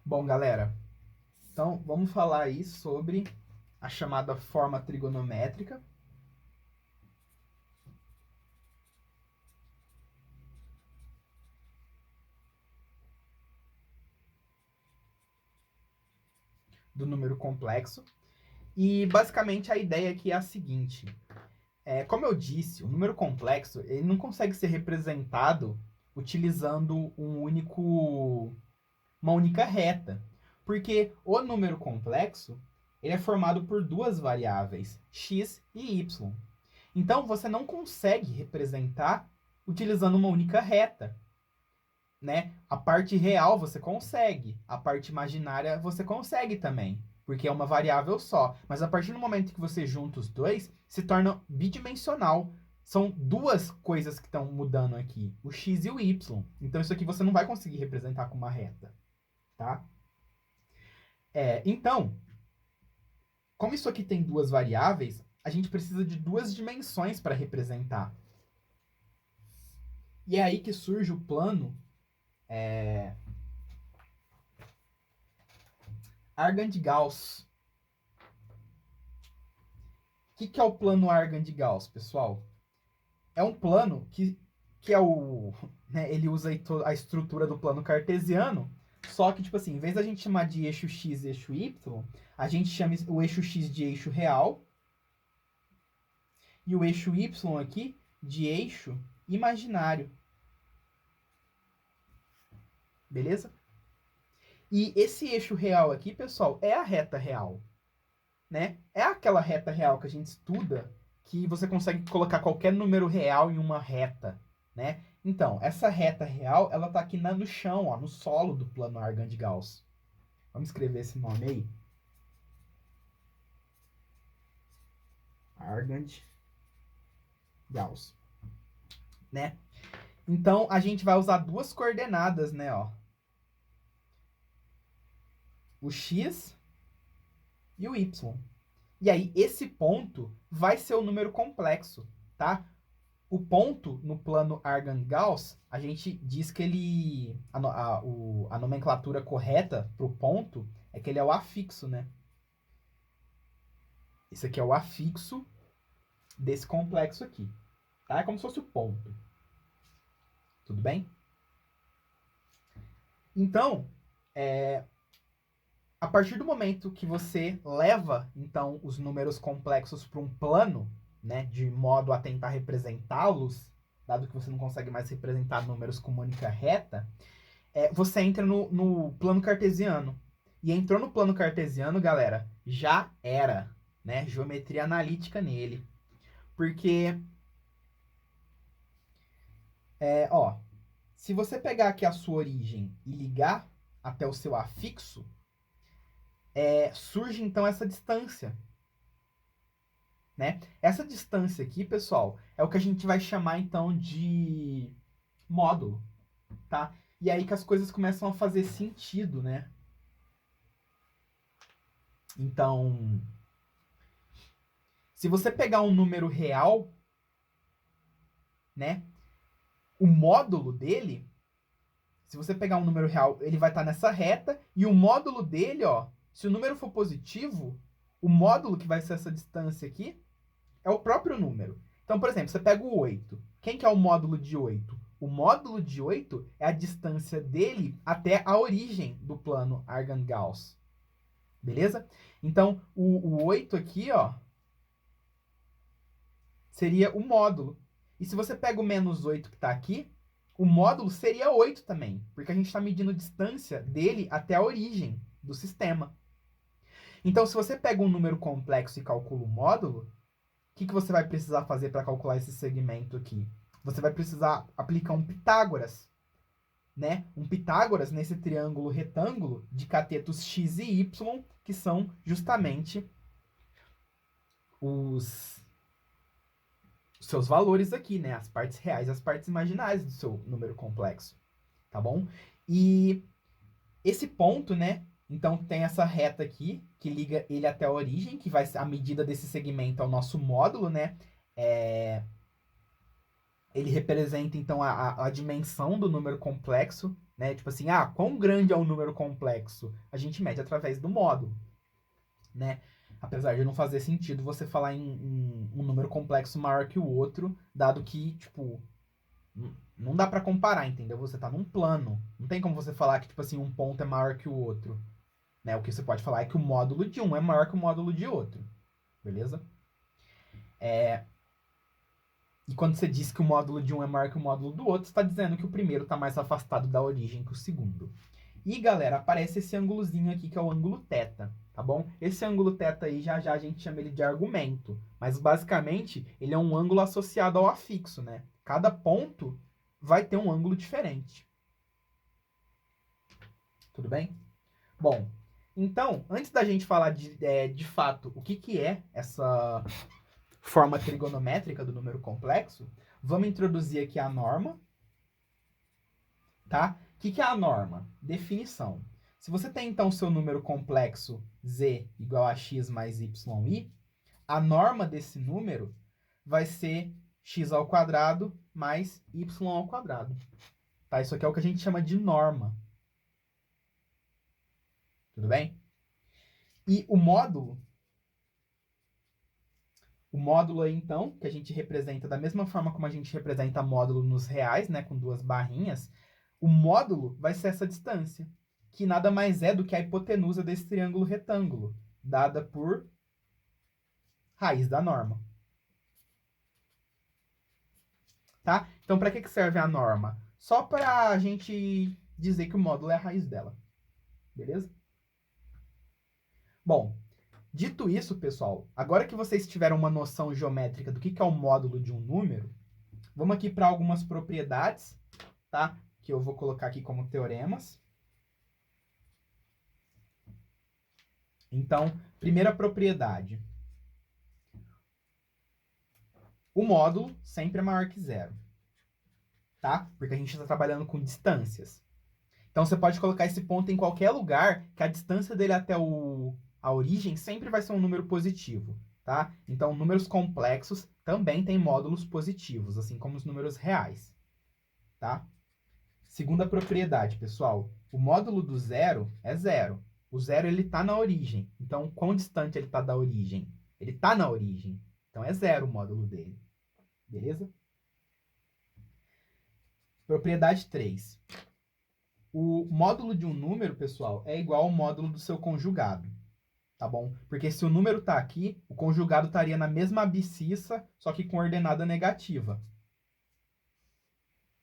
Bom, galera, então vamos falar aí sobre a chamada forma trigonométrica do número complexo. E basicamente a ideia aqui é a seguinte: como eu disse, o número complexo ele não consegue ser representado utilizando uma única reta, porque o número complexo ele é formado por duas variáveis, x e y. Então você não consegue representar utilizando uma única reta, né? A parte real você consegue, a parte imaginária você consegue também, porque é uma variável só. Mas a partir do momento que você junta os dois, se torna bidimensional. São duas coisas que estão mudando aqui, o x e o y. Então isso aqui você não vai conseguir representar com uma reta, tá? Então, como isso aqui tem duas variáveis, a gente precisa de duas dimensões para representar. E é aí que surge o plano Argand-Gauss. O que é o plano Argand-Gauss, pessoal? É um plano que é o. Né, ele usa a estrutura do plano cartesiano, só que, tipo assim, em vez da gente chamar de eixo x e eixo y, a gente chama o eixo x de eixo real e o eixo y aqui de eixo imaginário. Beleza? E esse eixo real aqui, pessoal, é a reta real. Né? É aquela reta real que a gente estuda que você consegue colocar qualquer número real em uma reta, né? Então, essa reta real, ela tá aqui no chão, ó, no solo do plano Argand-Gauss. Vamos escrever esse nome aí. Argand-Gauss, né? Então, a gente vai usar duas coordenadas, né, ó. O x e o y. E aí, esse ponto vai ser o número complexo, tá? O ponto no plano Argand-Gauss, a gente diz que ele. A nomenclatura correta para o ponto é que ele é o afixo, né? Esse aqui é o afixo desse complexo aqui. Tá? É como se fosse o ponto. Tudo bem? Então, a partir do momento que você leva então os números complexos para um plano, né, de modo a tentar representá-los, dado que você não consegue mais representar números com uma única reta, você entra no plano cartesiano. E entrou no plano cartesiano, galera, já era, né? Geometria analítica nele. Porque, ó, se você pegar aqui a sua origem e ligar até o seu afixo, surge então essa distância, né? Essa distância aqui, pessoal, é o que a gente vai chamar então de módulo, tá? E aí que as coisas começam a fazer sentido, né? Então, se você pegar um número real, né? O módulo dele, se você pegar um número real, ele vai estar nessa reta e o módulo dele, ó, se o número for positivo, o módulo que vai ser essa distância aqui é o próprio número. Então, por exemplo, você pega o 8. Quem que é o módulo de 8? O módulo de 8 é a distância dele até a origem do plano Argand-Gauss. Beleza? Então, o 8 aqui, ó, seria o módulo. E se você pega o menos 8 que está aqui, o módulo seria 8 também, porque a gente está medindo a distância dele até a origem do sistema. Então, se você pega um número complexo e calcula o módulo, o que você vai precisar fazer para calcular esse segmento aqui? Você vai precisar aplicar um Pitágoras, né? Um Pitágoras nesse triângulo retângulo de catetos x e y, que são justamente os seus valores aqui, né? As partes reais e as partes imaginárias do seu número complexo, tá bom? E esse ponto, né? Então tem essa reta aqui que liga ele até a origem, que vai ser a medida desse segmento ao nosso módulo, né? ele representa, então, a dimensão do número complexo, né? Tipo assim, quão grande é o número complexo? A gente mede através do módulo, né? Apesar de não fazer sentido você falar em um número complexo maior que o outro, dado que, tipo, não dá pra comparar, entendeu? Você tá num plano. Não tem como você falar que, tipo assim, um ponto é maior que o outro, né? O que você pode falar é que o módulo de um é maior que o módulo de outro, beleza? E quando você diz que o módulo de um é maior que o módulo do outro, você está dizendo que o primeiro está mais afastado da origem que o segundo. E, galera, aparece esse ângulozinho aqui, que é o ângulo θ, tá bom? Esse ângulo θ aí, já já a gente chama ele de argumento. Mas, basicamente, ele é um ângulo associado ao afixo, né? Cada ponto vai ter um ângulo diferente. Tudo bem? Bom, então, antes da gente falar de fato o que é essa forma trigonométrica do número complexo, vamos introduzir aqui a norma, tá? O que é a norma? Definição. Se você tem, então, seu número complexo z igual a x mais yi, a norma desse número vai ser x ao quadrado mais y ao quadrado. Tá? Isso aqui é o que a gente chama de norma. Tudo bem? E o módulo aí, então, que a gente representa da mesma forma como a gente representa módulo nos reais, né, com duas barrinhas, o módulo vai ser essa distância, que nada mais é do que a hipotenusa desse triângulo retângulo, dada por raiz da norma. Tá? Então, para que serve a norma? Só para a gente dizer que o módulo é a raiz dela. Beleza? Bom, dito isso, pessoal, agora que vocês tiveram uma noção geométrica do que é o módulo de um número, vamos aqui para algumas propriedades, tá? Que eu vou colocar aqui como teoremas. Então, primeira propriedade. O módulo sempre é maior que zero, tá? Porque a gente está trabalhando com distâncias. Então, você pode colocar esse ponto em qualquer lugar, que a distância dele até a origem sempre vai ser um número positivo, tá? Então, números complexos também têm módulos positivos, assim como os números reais, tá? Segunda propriedade, pessoal. O módulo do zero é zero. O zero, ele está na origem. Então, quão distante ele está da origem? Ele está na origem. Então, é zero o módulo dele. Beleza? Propriedade 3. O módulo de um número, pessoal, é igual ao módulo do seu conjugado. Tá bom? Porque se o número está aqui, o conjugado estaria na mesma abscissa, só que com ordenada negativa.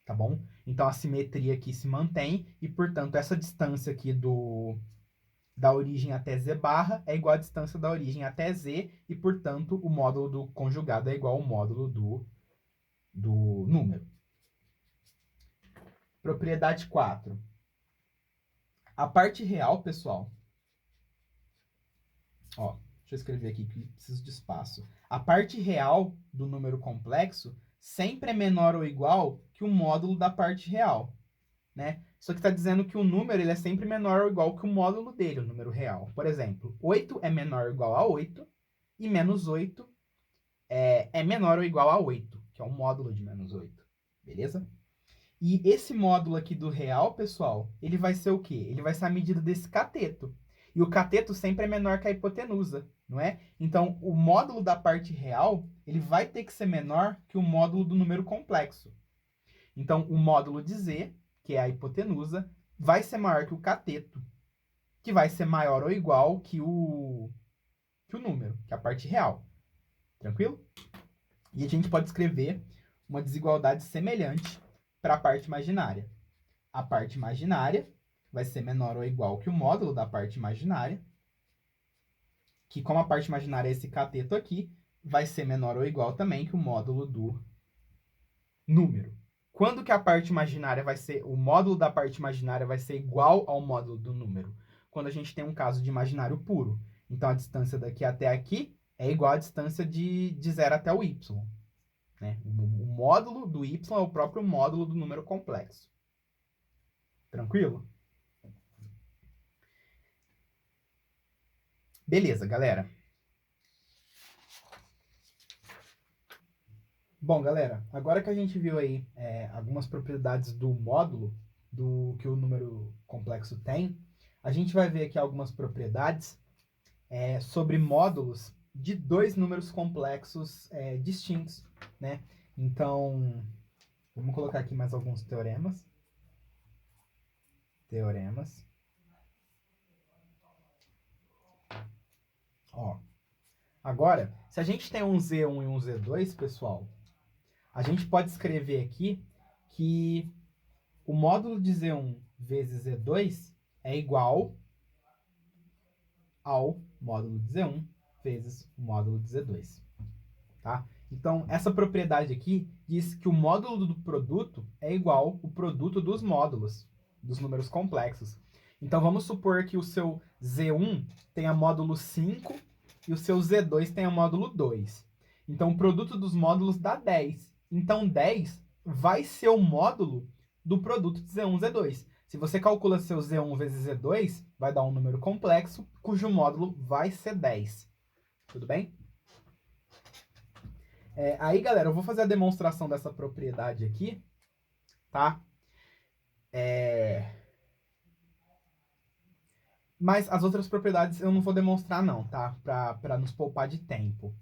Tá bom? Então, a simetria aqui se mantém e, portanto, essa distância aqui da origem até z barra é igual à distância da origem até z e, portanto, o módulo do conjugado é igual ao módulo do número. Propriedade 4. A parte real, pessoal... Ó, deixa eu escrever aqui que preciso de espaço. A parte real do número complexo sempre é menor ou igual que o módulo da parte real, né? Isso aqui está dizendo que o número ele é sempre menor ou igual que o módulo dele, o número real. Por exemplo, 8 é menor ou igual a 8 e menos 8 é menor ou igual a 8, que é o módulo de menos 8. Beleza? E esse módulo aqui do real, pessoal, ele vai ser o quê? Ele vai ser a medida desse cateto. E o cateto sempre é menor que a hipotenusa, não é? Então, o módulo da parte real, ele vai ter que ser menor que o módulo do número complexo. Então, o módulo de z, que é a hipotenusa, vai ser maior que o cateto, que vai ser maior ou igual que o número, que é a parte real. Tranquilo? E a gente pode escrever uma desigualdade semelhante para a parte imaginária. A parte imaginária vai ser menor ou igual que o módulo da parte imaginária, que como a parte imaginária é esse cateto aqui, vai ser menor ou igual também que o módulo do número. Quando que a parte imaginária vai ser, o módulo da parte imaginária vai ser igual ao módulo do número? Quando a gente tem um caso de imaginário puro. Então, a distância daqui até aqui é igual à distância de 0 até o y. Né? O módulo do y é o próprio módulo do número complexo. Tranquilo? Beleza, galera. Bom, galera, agora que a gente viu aí algumas propriedades do módulo, do que o número complexo tem, a gente vai ver aqui algumas propriedades sobre módulos de dois números complexos distintos, né? Então, vamos colocar aqui mais alguns teoremas. Ó, agora, se a gente tem um Z1 e um Z2, pessoal, a gente pode escrever aqui que o módulo de Z1 vezes Z2 é igual ao módulo de Z1 vezes o módulo de Z2. Tá? Então, essa propriedade aqui diz que o módulo do produto é igual ao produto dos módulos, dos números complexos. Então, vamos supor que o seu Z1 tenha módulo 5 e o seu Z2 tenha módulo 2. Então, o produto dos módulos dá 10. Então, 10 vai ser o módulo do produto de Z1 e Z2. Se você calcula seu Z1 vezes Z2, vai dar um número complexo, cujo módulo vai ser 10. Tudo bem? Aí, galera, eu vou fazer a demonstração dessa propriedade aqui, tá? Mas as outras propriedades eu não vou demonstrar não, tá? Pra nos poupar de tempo.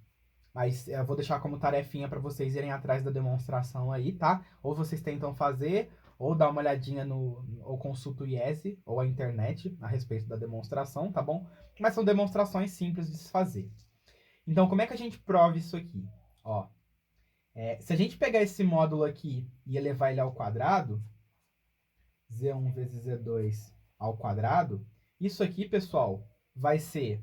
Mas eu vou deixar como tarefinha para vocês irem atrás da demonstração aí, tá? Ou vocês tentam fazer, ou dá uma olhadinha ou consulta o IES, ou a internet, a respeito da demonstração, tá bom? Mas são demonstrações simples de se fazer. Então, como é que a gente prova isso aqui? Ó, se a gente pegar esse módulo aqui e elevar ele ao quadrado, Z1 vezes Z2 ao quadrado, isso aqui, pessoal, vai ser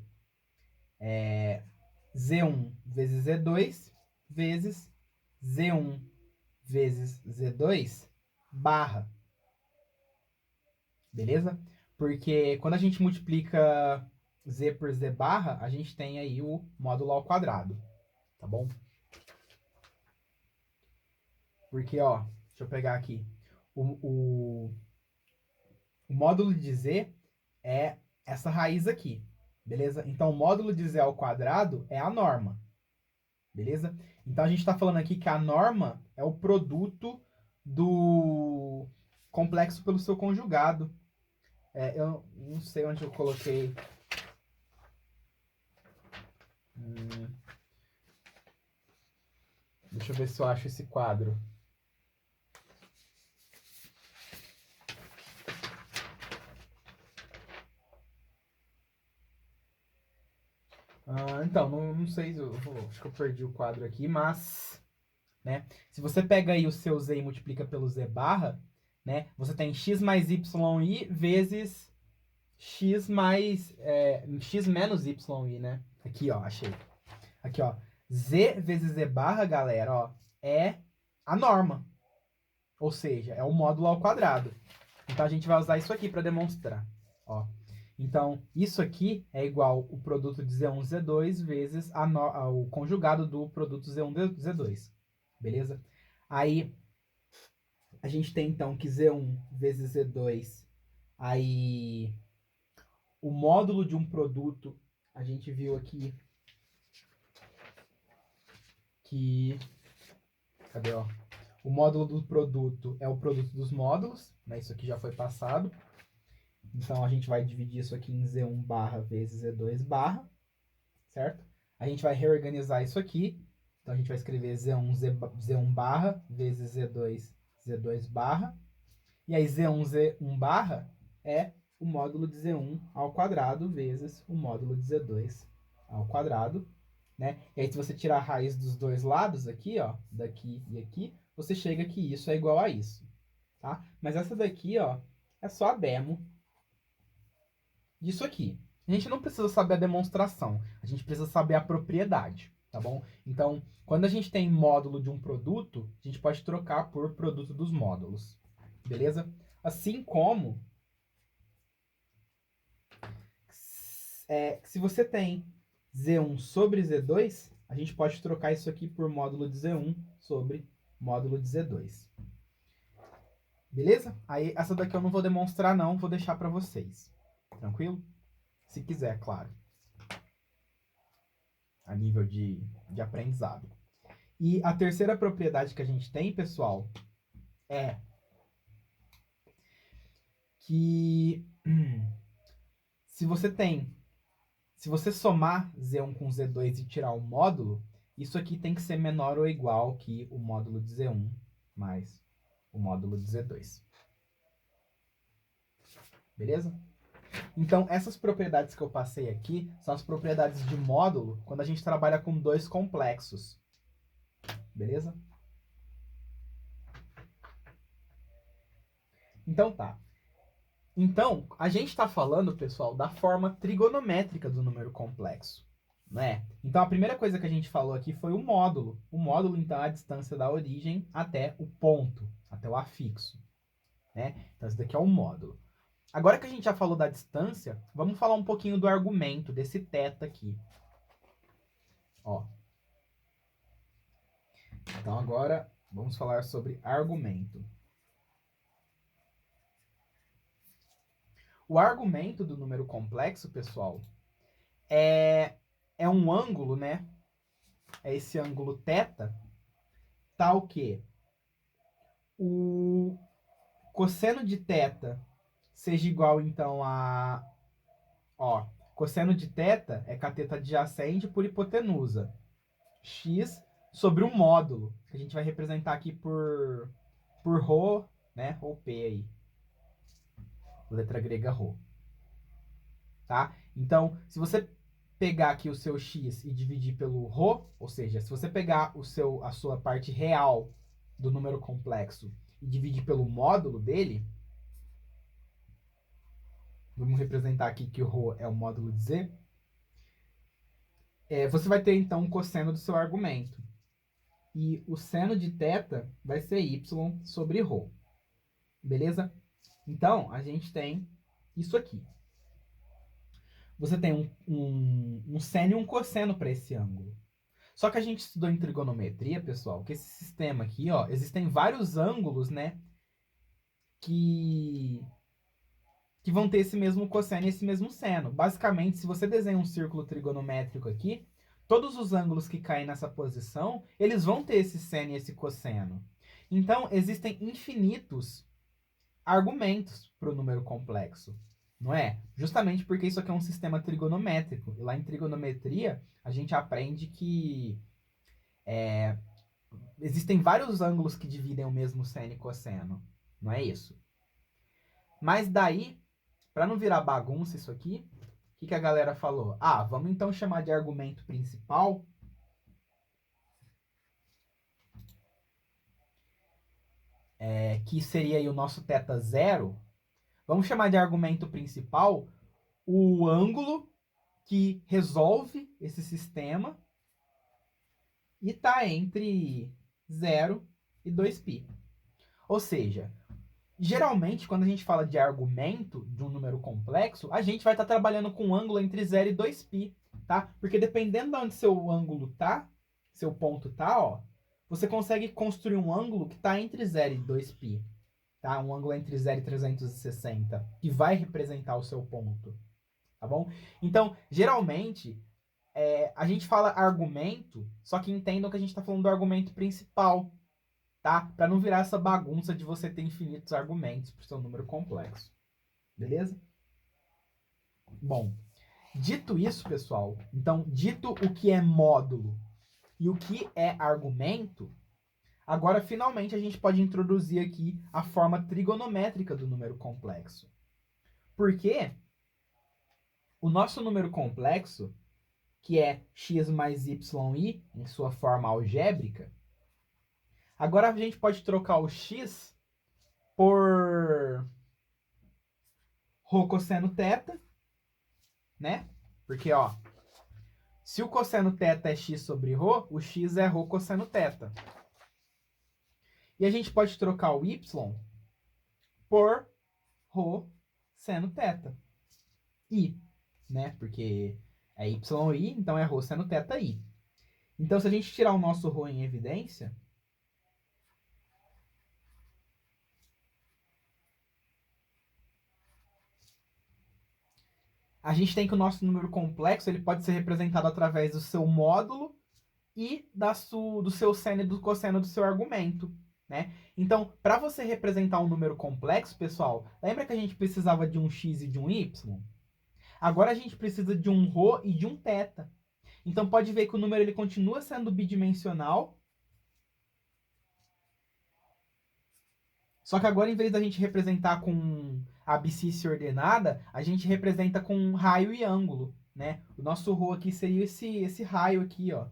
Z1 vezes Z2 vezes Z1 vezes Z2 barra. Beleza? Porque quando a gente multiplica Z por Z barra, a gente tem aí o módulo ao quadrado. Tá bom? Porque, ó, deixa eu pegar aqui. O módulo de Z é essa raiz aqui. Beleza? Então, o módulo de Z ao quadrado é a norma. Beleza? Então, a gente está falando aqui que a norma é o produto do complexo pelo seu conjugado. Eu não sei onde eu coloquei. Deixa eu ver se eu acho esse quadro. Então, não sei, acho que eu perdi o quadro aqui, mas, né, se você pega aí o seu Z e multiplica pelo Z barra, né, você tem x mais yi vezes x menos yi, né? Aqui, ó, achei. Aqui, ó, Z vezes Z barra, galera, ó, é a norma. Ou seja, é o módulo ao quadrado. Então, a gente vai usar isso aqui para demonstrar, ó. Então, isso aqui é igual o produto de Z1 Z2 vezes o conjugado do produto Z1 Z2. Beleza? Aí, a gente tem então que Z1 vezes Z2, aí o módulo de um produto, a gente viu aqui que... Cadê, ó? O módulo do produto é o produto dos módulos, né? Isso aqui já foi passado. Então, a gente vai dividir isso aqui em Z1 barra vezes Z2 barra, certo? A gente vai reorganizar isso aqui. Então, a gente vai escrever Z1 barra vezes Z2 barra. E aí, Z1 barra é o módulo de Z1 ao quadrado vezes o módulo de Z2 ao quadrado, né? E aí, se você tirar a raiz dos dois lados aqui, ó, daqui e aqui, você chega que isso é igual a isso, tá? Mas essa daqui, ó, é só a demo disso aqui. A gente não precisa saber a demonstração, a gente precisa saber a propriedade, tá bom? Então, quando a gente tem módulo de um produto, a gente pode trocar por produto dos módulos, beleza? Assim como, se você tem Z1 sobre Z2, a gente pode trocar isso aqui por módulo de Z1 sobre módulo de Z2. Beleza? Aí, essa daqui eu não vou demonstrar não, vou deixar para vocês. Tranquilo? Se quiser, claro. A nível de aprendizado. E a terceira propriedade que a gente tem, pessoal, é que se você somar Z1 com Z2 e tirar o módulo, isso aqui tem que ser menor ou igual que o módulo de Z1 mais o módulo de Z2. Beleza? Então, essas propriedades que eu passei aqui são as propriedades de módulo quando a gente trabalha com dois complexos. Beleza? Então tá. Então, a gente está falando, pessoal, da forma trigonométrica do número complexo, né? Então, a primeira coisa que a gente falou aqui foi o módulo. O módulo, então, é a distância da origem até o ponto, até o afixo, né? Então, esse daqui é o módulo. Agora que a gente já falou da distância, vamos falar um pouquinho do argumento, desse θ aqui. Ó. Então, agora, vamos falar sobre argumento. O argumento do número complexo, pessoal, é um ângulo, né? É esse ângulo θ, tal que o cosseno de θ seja igual, então, a... Ó, cosseno de θ é cateto adjacente por hipotenusa. X sobre o módulo, que a gente vai representar aqui por ρ, né? Ou P aí. Letra grega ρ. Tá? Então, se você pegar aqui o seu x e dividir pelo ρ, ou seja, se você pegar a sua parte real do número complexo e dividir pelo módulo dele, vamos representar aqui que o ρ é o módulo de z, você vai ter então o cosseno do seu argumento. E o seno de θ vai ser y sobre ρ. Beleza? Então, a gente tem isso aqui. Você tem um seno e um cosseno para esse ângulo. Só que a gente estudou em trigonometria, pessoal, que esse sistema aqui, ó, existem vários ângulos, né, que vão ter esse mesmo cosseno e esse mesmo seno. Basicamente, se você desenha um círculo trigonométrico aqui, todos os ângulos que caem nessa posição, eles vão ter esse seno e esse cosseno. Então, existem infinitos argumentos para o número complexo, não é? Justamente porque isso aqui é um sistema trigonométrico. E lá em trigonometria, a gente aprende que existem vários ângulos que dividem o mesmo seno e cosseno. Não é isso? Mas daí, para não virar bagunça isso aqui, o que a galera falou? Ah, vamos então chamar de argumento principal que seria aí o nosso θ0. Vamos chamar de argumento principal o ângulo que resolve esse sistema e está entre 0 e 2π. Ou seja, geralmente, quando a gente fala de argumento de um número complexo, a gente vai estar trabalhando com um ângulo entre 0 e 2π, tá? Porque dependendo de onde seu ângulo tá, seu ponto tá, ó, você consegue construir um ângulo que está entre 0 e 2π, tá? Um ângulo entre 0 e 360, que vai representar o seu ponto, tá bom? Então, geralmente, a gente fala argumento, só que entendam que a gente está falando do argumento principal, tá? Para não virar essa bagunça de você ter infinitos argumentos para o seu número complexo. Beleza? Bom, dito isso, pessoal, então, dito o que é módulo e o que é argumento, agora finalmente a gente pode introduzir aqui a forma trigonométrica do número complexo. Porque o nosso número complexo, que é x mais y em sua forma algébrica, agora a gente pode trocar o x por ρ cosseno θ, né? Porque, ó, se o cosseno θ é x sobre ρ, o x é ρ cosseno θ. E a gente pode trocar o y por ρ seno θ. I, né? Porque é y, então é ρ seno θ i. Então, se a gente tirar o nosso ρ em evidência, a gente tem que o nosso número complexo ele pode ser representado através do seu módulo e do seu seno e do cosseno do seu argumento, né? Então, para você representar um número complexo, pessoal, lembra que a gente precisava de um x e de um y? Agora a gente precisa de um ρ e de um θ. Então, pode ver que o número ele continua sendo bidimensional, só que agora, em vez da gente representar com abscissa ordenada, a gente representa com raio e ângulo, né? O nosso ρ aqui seria esse raio aqui, ó,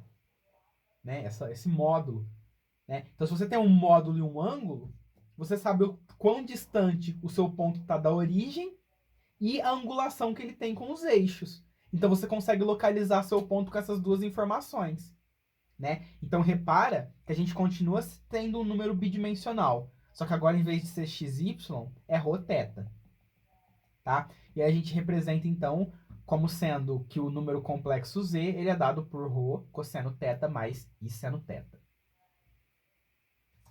né? Esse módulo, né? Então, se você tem um módulo e um ângulo, você sabe o quão distante o seu ponto está da origem e a angulação que ele tem com os eixos. Então, você consegue localizar seu ponto com essas duas informações, né? Então, repara que a gente continua tendo um número bidimensional, só que agora, em vez de ser xy, é ρ θ, tá? E aí a gente representa, então, como sendo que o número complexo z, ele é dado por ρ cosseno θ mais i seno θ.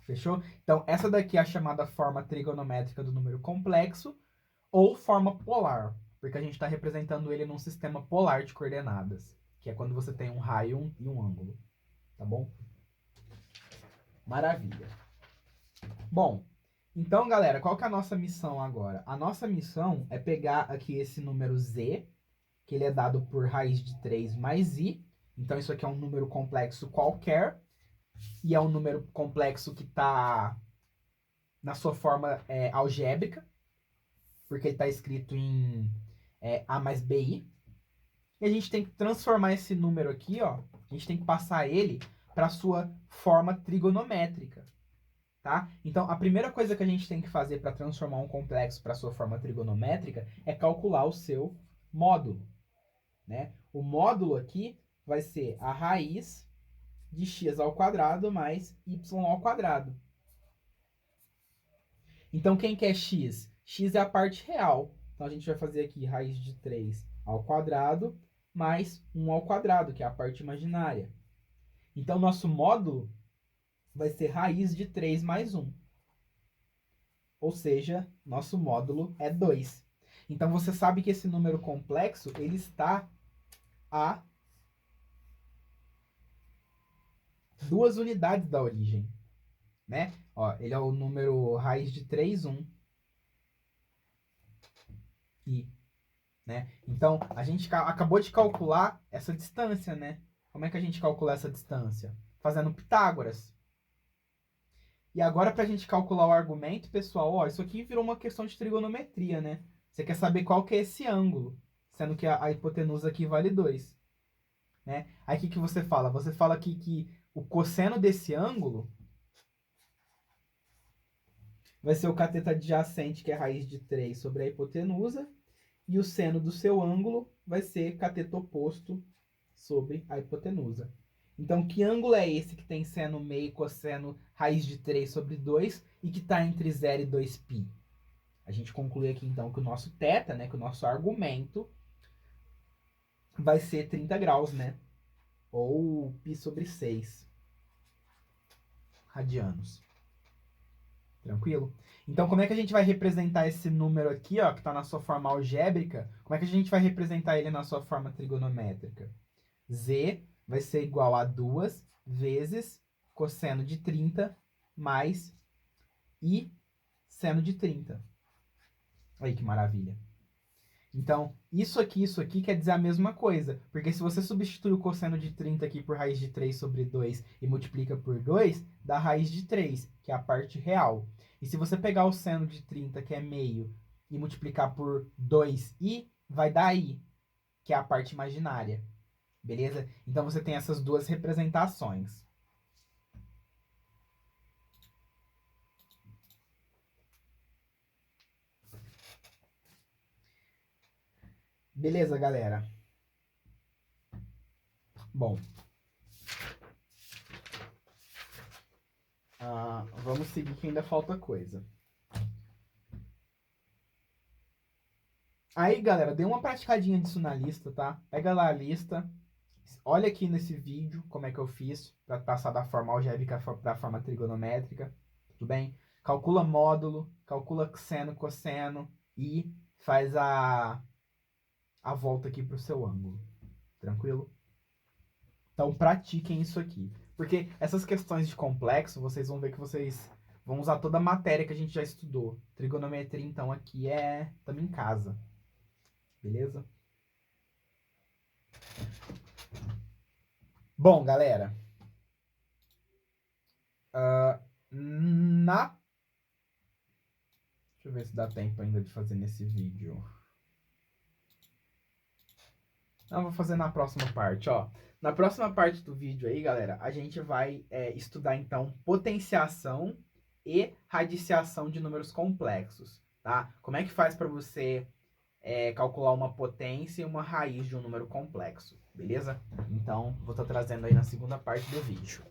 Fechou? Então, essa daqui é a chamada forma trigonométrica do número complexo, ou forma polar, porque a gente está representando ele num sistema polar de coordenadas, que é quando você tem um raio e um ângulo, tá bom? Maravilha. Bom, então, galera, qual que é a nossa missão agora? A nossa missão é pegar aqui esse número z, que ele é dado por raiz de 3 mais i. Então, isso aqui é um número complexo qualquer, e é um número complexo que está na sua forma algébrica, porque ele está escrito em a mais bi. E a gente tem que transformar esse número aqui, ó, a gente tem que passar ele para a sua forma trigonométrica. Tá? Então, a primeira coisa que a gente tem que fazer para transformar um complexo para sua forma trigonométrica é calcular o seu módulo, né? O módulo aqui vai ser a raiz de x ao quadrado mais y ao quadrado. Então, quem que é x? X é a parte real. Então, a gente vai fazer aqui raiz de 3 ao quadrado mais 1 ao quadrado, que é a parte imaginária. Então, nosso módulo vai ser raiz de 3 mais 1. Ou seja, nosso módulo é 2. Então, você sabe que esse número complexo, ele está a 2 unidades da origem, né? Ó, ele é o número raiz de 3, 1. I, né? Então, a gente acabou de calcular essa distância, né? Como é que a gente calcula essa distância? Fazendo Pitágoras. E agora, para a gente calcular o argumento, pessoal, ó, isso aqui virou uma questão de trigonometria, né? Você quer saber qual que é esse ângulo, sendo que a hipotenusa aqui vale 2. Né? Aí o que você fala? Você fala aqui que o cosseno desse ângulo vai ser o cateto adjacente, que é a raiz de 3 sobre a hipotenusa, e o seno do seu ângulo vai ser cateto oposto sobre a hipotenusa. Então, que ângulo é esse que tem seno meio cosseno raiz de 3 sobre 2 e que está entre 0 e 2π? A gente conclui aqui, então, que o nosso θ, né, que o nosso argumento, vai ser 30 graus, né? Ou π sobre 6 radianos. Tranquilo? Então, como é que a gente vai representar esse número aqui, ó, que está na sua forma algébrica? Como é que a gente vai representar ele na sua forma trigonométrica? Z vai ser igual a 2 vezes cosseno de 30 mais I seno de 30. Aí que maravilha. Então, isso aqui quer dizer a mesma coisa. Porque se você substitui o cosseno de 30 aqui por raiz de 3 sobre 2 e multiplica por 2, dá raiz de 3, que é a parte real. E se você pegar o seno de 30, que é meio, e multiplicar por 2i, vai dar i, que é a parte imaginária. Beleza? Então, você tem essas duas representações. Beleza, galera? Bom, vamos seguir que ainda falta coisa. Aí, galera, dê uma praticadinha disso na lista, tá? Pega lá a lista, olha aqui nesse vídeo como é que eu fiz para passar da forma algébrica para a forma trigonométrica, tudo bem? Calcula módulo, calcula seno, cosseno e faz a volta aqui para o seu ângulo, tranquilo? Então pratiquem isso aqui. Porque essas questões de complexo, vocês vão ver que vocês vão usar toda a matéria que a gente já estudou. Trigonometria, então, aqui estamos em casa. Beleza? Bom, galera. Deixa eu ver se dá tempo ainda de fazer nesse vídeo. Não, vou fazer na próxima parte, ó. Na próxima parte do vídeo aí, galera, a gente vai estudar, então, potenciação e radiciação de números complexos, tá? Como é que faz para você calcular uma potência e uma raiz de um número complexo, beleza? Então, vou estar trazendo aí na segunda parte do vídeo.